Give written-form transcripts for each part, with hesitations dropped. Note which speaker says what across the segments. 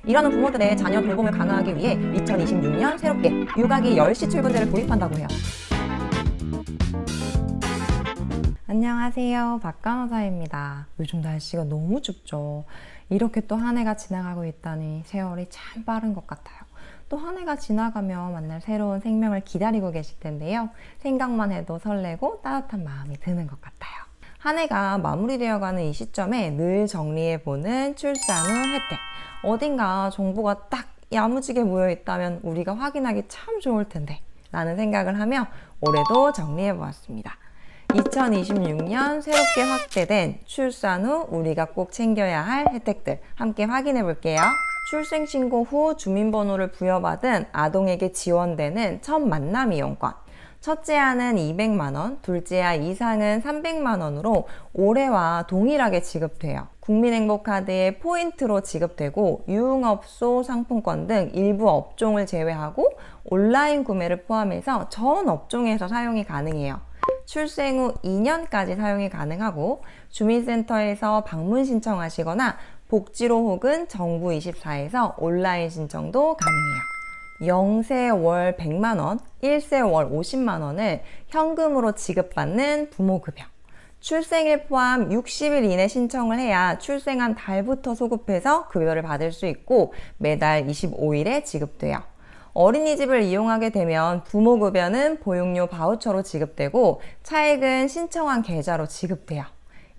Speaker 1: 일하는 부모들의 자녀 돌봄을 강화하기 위해 2026년 새롭게 육아기 10시 출근제를 도입한다고 해요. 안녕하세요. 박간호사입니다. 요즘 날씨가 너무 춥죠. 이렇게 또 한 해가 지나가고 있다니 세월이 참 빠른 것 같아요. 또 한 해가 지나가면 만날 새로운 생명을 기다리고 계실 텐데요. 생각만 해도 설레고 따뜻한 마음이 드는 것 같아요. 한 해가 마무리되어가는 이 시점에 늘 정리해보는 출산 후 혜택. 어딘가 정보가 딱 야무지게 모여있다면 우리가 확인하기 참 좋을 텐데 라는 생각을 하며 올해도 정리해보았습니다. 2026년 새롭게 확대된 출산 후 우리가 꼭 챙겨야 할 혜택들 함께 확인해 볼게요. 출생신고 후 주민번호를 부여받은 아동에게 지원되는 첫 만남 이용권. 첫째 아는 200만원, 둘째 아 이상은 300만원으로 올해와 동일하게 지급돼요. 국민행복카드에 포인트로 지급되고 유흥업소 상품권 등 일부 업종을 제외하고 온라인 구매를 포함해서 전 업종에서 사용이 가능해요. 출생 후 2년까지 사용이 가능하고 주민센터에서 방문 신청하시거나 복지로 혹은 정부24에서 온라인 신청도 가능해요. 0세 월 100만원, 1세 월 50만원을 현금으로 지급받는 부모급여. 출생일 포함 60일 이내 신청을 해야 출생한 달부터 소급해서 급여를 받을 수 있고 매달 25일에 지급돼요. 어린이집을 이용하게 되면 부모급여는 보육료 바우처로 지급되고 차액은 신청한 계좌로 지급돼요.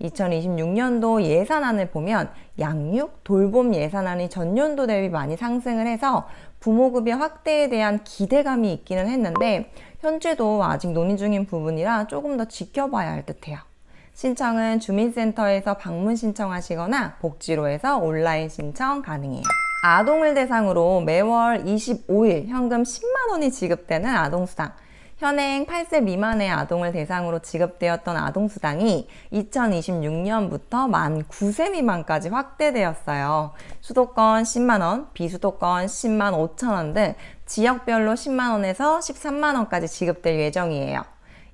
Speaker 1: 2026년도 예산안을 보면 양육, 돌봄 예산안이 전년도 대비 많이 상승을 해서 부모급여 확대에 대한 기대감이 있기는 했는데 현재도 아직 논의 중인 부분이라 조금 더 지켜봐야 할 듯해요. 신청은 주민센터에서 방문 신청하시거나 복지로에서 온라인 신청 가능해요. 아동을 대상으로 매월 25일 현금 10만 원이 지급되는 아동수당. 현행 8세 미만의 아동을 대상으로 지급되었던 아동수당이 2026년부터 만 9세 미만까지 확대되었어요. 수도권 10만 원, 비수도권 10만 5천 원 등 지역별로 10만 원에서 13만 원까지 지급될 예정이에요.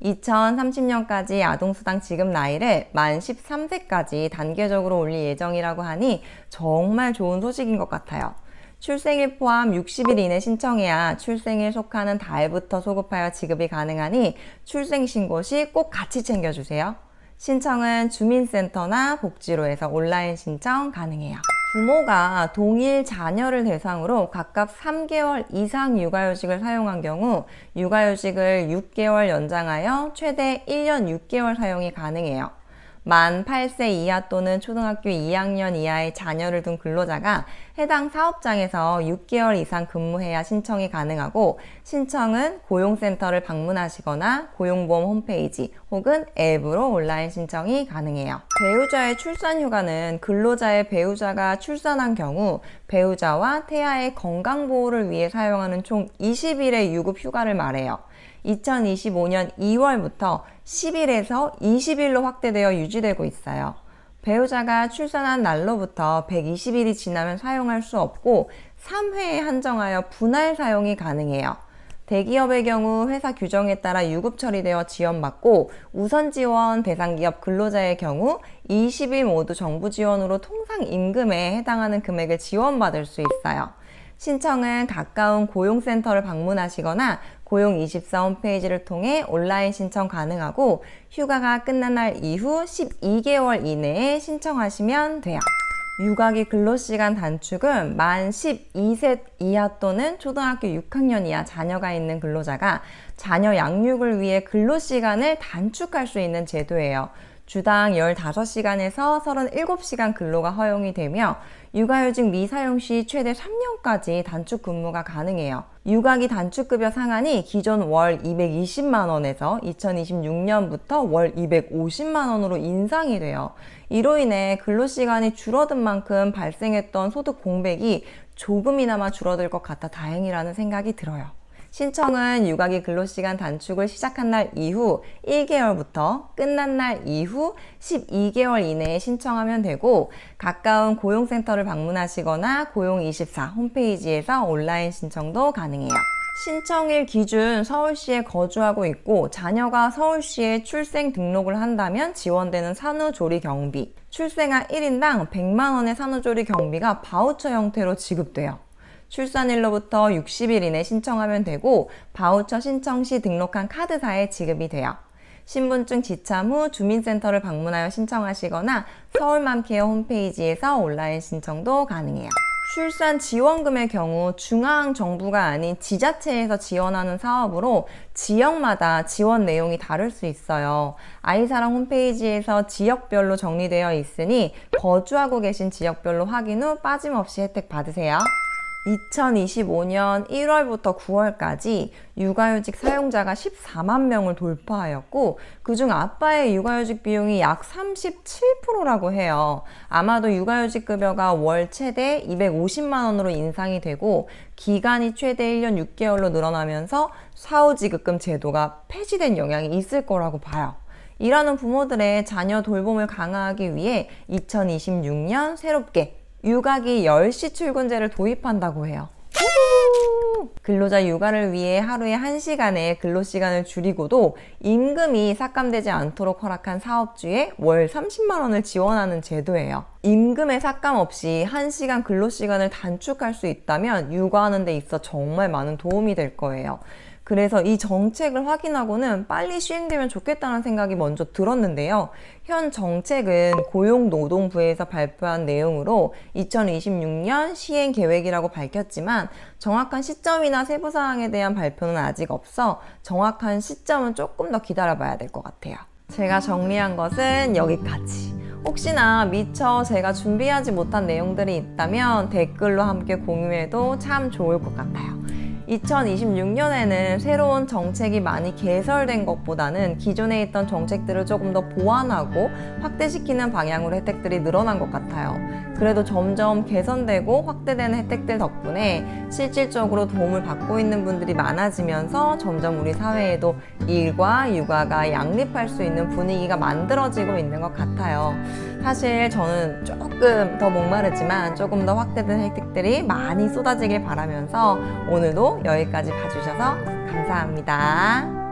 Speaker 1: 2030년까지 아동수당 지급 나이를 만 13세까지 단계적으로 올릴 예정이라고 하니 정말 좋은 소식인 것 같아요. 출생일 포함 60일 이내 신청해야 출생일 속하는 달부터 소급하여 지급이 가능하니 출생신고 시 꼭 같이 챙겨주세요. 신청은 주민센터나 복지로에서 온라인 신청 가능해요. 부모가 동일 자녀를 대상으로 각각 3개월 이상 육아휴직을 사용한 경우 육아휴직을 6개월 연장하여 최대 1년 6개월 사용이 가능해요. 만 8세 이하 또는 초등학교 2학년 이하의 자녀를 둔 근로자가 해당 사업장에서 6개월 이상 근무해야 신청이 가능하고 신청은 고용센터를 방문하시거나 고용보험 홈페이지 혹은 앱으로 온라인 신청이 가능해요. 배우자의 출산휴가는 근로자의 배우자가 출산한 경우 배우자와 태아의 건강보호를 위해 사용하는 총 20일의 유급휴가를 말해요. 2025년 2월부터 10일에서 20일로 확대되어 유지되고 있어요. 배우자가 출산한 날로부터 120일이 지나면 사용할 수 없고 3회에 한정하여 분할 사용이 가능해요. 대기업의 경우 회사 규정에 따라 유급 처리되어 지원받고 우선 지원 대상 기업 근로자의 경우 20일 모두 정부 지원으로 통상 임금에 해당하는 금액을 지원받을 수 있어요. 신청은 가까운 고용센터를 방문하시거나 고용24 홈페이지를 통해 온라인 신청 가능하고 휴가가 끝난 날 이후 12개월 이내에 신청하시면 돼요. 육아기 근로시간 단축은 만 12세 이하 또는 초등학교 6학년 이하 자녀가 있는 근로자가 자녀 양육을 위해 근로시간을 단축할 수 있는 제도예요. 주당 15시간에서 37시간 근로가 허용이 되며 육아휴직 미사용 시 최대 3년까지 단축 근무가 가능해요. 육아기 단축급여 상한이 기존 월 220만 원에서 2026년부터 월 250만 원으로 인상이 돼요. 이로 인해 근로시간이 줄어든 만큼 발생했던 소득 공백이 조금이나마 줄어들 것 같아 다행이라는 생각이 들어요. 신청은 육아기 근로시간 단축을 시작한 날 이후 1개월부터 끝난 날 이후 12개월 이내에 신청하면 되고 가까운 고용센터를 방문하시거나 고용24 홈페이지에서 온라인 신청도 가능해요. 신청일 기준 서울시에 거주하고 있고 자녀가 서울시에 출생 등록을 한다면 지원되는 산후조리 경비, 출생아 1인당 100만 원의 산후조리 경비가 바우처 형태로 지급돼요. 출산일로부터 60일 이내 신청하면 되고 바우처 신청 시 등록한 카드사에 지급이 돼요. 신분증 지참 후 주민센터를 방문하여 신청하시거나 서울맘케어 홈페이지에서 온라인 신청도 가능해요. 출산 지원금의 경우 중앙정부가 아닌 지자체에서 지원하는 사업으로 지역마다 지원 내용이 다를 수 있어요. 아이사랑 홈페이지에서 지역별로 정리되어 있으니 거주하고 계신 지역별로 확인 후 빠짐없이 혜택 받으세요. 2025년 1월부터 9월까지 육아휴직 사용자가 14만 명을 돌파하였고 그중 아빠의 육아휴직 비용이 약 37%라고 해요. 아마도 육아휴직 급여가 월 최대 250만 원으로 인상이 되고 기간이 최대 1년 6개월로 늘어나면서 사후지급금 제도가 폐지된 영향이 있을 거라고 봐요. 일하는 부모들의 자녀 돌봄을 강화하기 위해 2026년 새롭게 육아기 10시 출근제를 도입한다고 해요. 근로자 육아를 위해 하루에 1시간의 근로시간을 줄이고도 임금이 삭감되지 않도록 허락한 사업주에 월 30만 원을 지원하는 제도예요. 임금의 삭감 없이 1시간 근로시간을 단축할 수 있다면 육아하는 데 있어 정말 많은 도움이 될 거예요. 그래서 이 정책을 확인하고는 빨리 시행되면 좋겠다는 생각이 먼저 들었는데요. 현 정책은 고용노동부에서 발표한 내용으로 2026년 시행 계획이라고 밝혔지만 정확한 시점이나 세부사항에 대한 발표는 아직 없어 정확한 시점은 조금 더 기다려봐야 될 것 같아요. 제가 정리한 것은 여기까지. 혹시나 미처 제가 준비하지 못한 내용들이 있다면 댓글로 함께 공유해도 참 좋을 것 같아요. 2026년에는 새로운 정책이 많이 개설된 것보다는 기존에 있던 정책들을 조금 더 보완하고 확대시키는 방향으로 혜택들이 늘어난 것 같아요. 그래도 점점 개선되고 확대되는 혜택들 덕분에 실질적으로 도움을 받고 있는 분들이 많아지면서 점점 우리 사회에도 일과 육아가 양립할 수 있는 분위기가 만들어지고 있는 것 같아요. 사실 저는 조금 더 목마르지만 조금 더 확대된 혜택들이 많이 쏟아지길 바라면서 오늘도 여기까지 봐주셔서 감사합니다.